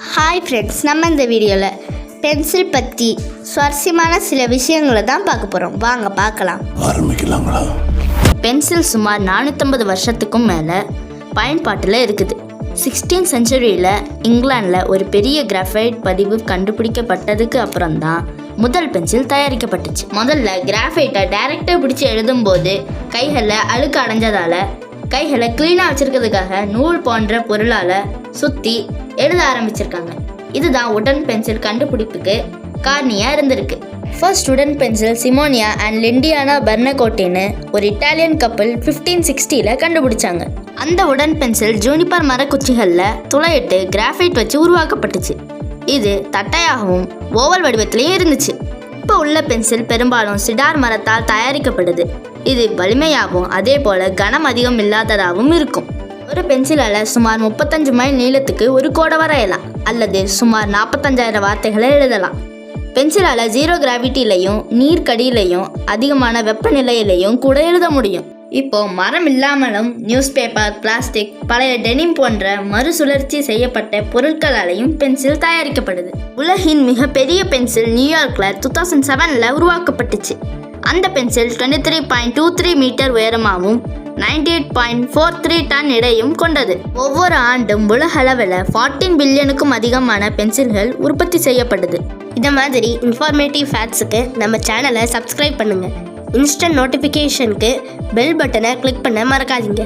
Hi friends, நம்ம இந்த வீடியோவில் பென்சில் பற்றி சுவாரஸ்யமான சில விஷயங்களை தான் பார்க்க போகிறோம். வாங்க பார்க்கலாம். ஆரம்பிக்கலாங்களா? பென்சில் சுமார் 450 வருஷத்துக்கும் மேலே பயன்பாட்டில் இருக்குது. 16th செஞ்சுரியில் இங்கிலாண்டில் ஒரு பெரிய கிராஃபைட் பதிவு கண்டுபிடிக்கப்பட்டதுக்கு அப்புறம்தான் முதல் பென்சில் தயாரிக்கப்பட்டுச்சு. முதல்ல கிராஃபைட்டை டைரெக்டாக பிடிச்சி எழுதும்போது கைகளில் அழுக்கு அடைஞ்சதால் கைகளை க்ளீனாக வச்சுருக்கிறதுக்காக நூல் போன்ற பொருளால் சுற்றி எழுத ஆரம்பிச்சிருக்காங்க. இதுதான் உடன் பென்சில் கண்டுபிடிப்புக்கு காரணியாக இருந்திருக்கு. ஃபர்ஸ்ட் உடன் பென்சில் சிமோனியா அண்ட் லிண்டியானா பெர்னகோட்டின்னு ஒரு இட்டாலியன் கப்பல் 1560 கண்டுபிடிச்சாங்க. அந்த உடன் பென்சில் ஜூனிப்பர் மரக்குச்சிகளில் துளையிட்டு கிராஃபைட் வச்சு உருவாக்கப்பட்டுச்சு. இது தட்டையாகவும் ஓவல் வடிவத்திலையும் இருந்துச்சு. இப்போ உள்ள பென்சில் பெரும்பாலும் சிடார் மரத்தால் தயாரிக்கப்படுது. இது வலிமையாகவும் அதே போல் கனம் அதிகம் இல்லாததாகவும் இருக்கும். ஒரு பென்சிலால் சுமார் 35 மைல் நீளத்துக்கு ஒரு கோடை வரையலாம் அல்லது சுமார் 45,000 வார்த்தைகளை எழுதலாம். பென்சிலால் 0 கிராவிட்டிலையும் நீர்க்கடியிலையும் அதிகமான வெப்பநிலையிலையும் கூட எழுத முடியும். இப்போ மரம் இல்லாமலும் நியூஸ் பேப்பர், பிளாஸ்டிக், பழைய டெனிம் போன்ற மறுசுழற்சி செய்யப்பட்ட பொருட்களாலையும் பென்சில் தயாரிக்கப்படுது. உலகின் மிகப்பெரிய பென்சில் நியூயார்க்கில் 2007 உருவாக்கப்பட்டுச்சு. அந்த பென்சில் 23.23 மீட்டர் உயரமாகவும் 98.43 டன் எடையும் கொண்டது. ஒவ்வொரு ஆண்டும் உலக அளவில் 14 பில்லியனுக்கும் அதிகமான பென்சில்கள் உற்பத்தி செய்யப்படுது. இந்த மாதிரி இன்ஃபார்மேட்டிவ் ஃபேக்ட்ஸுக்கு நம்ம சேனலை சப்ஸ்கிரைப் பண்ணுங்கள். இன்ஸ்டன்ட் நோட்டிஃபிகேஷனுக்கு பெல் பட்டனை கிளிக் பண்ண மறக்காதீங்க.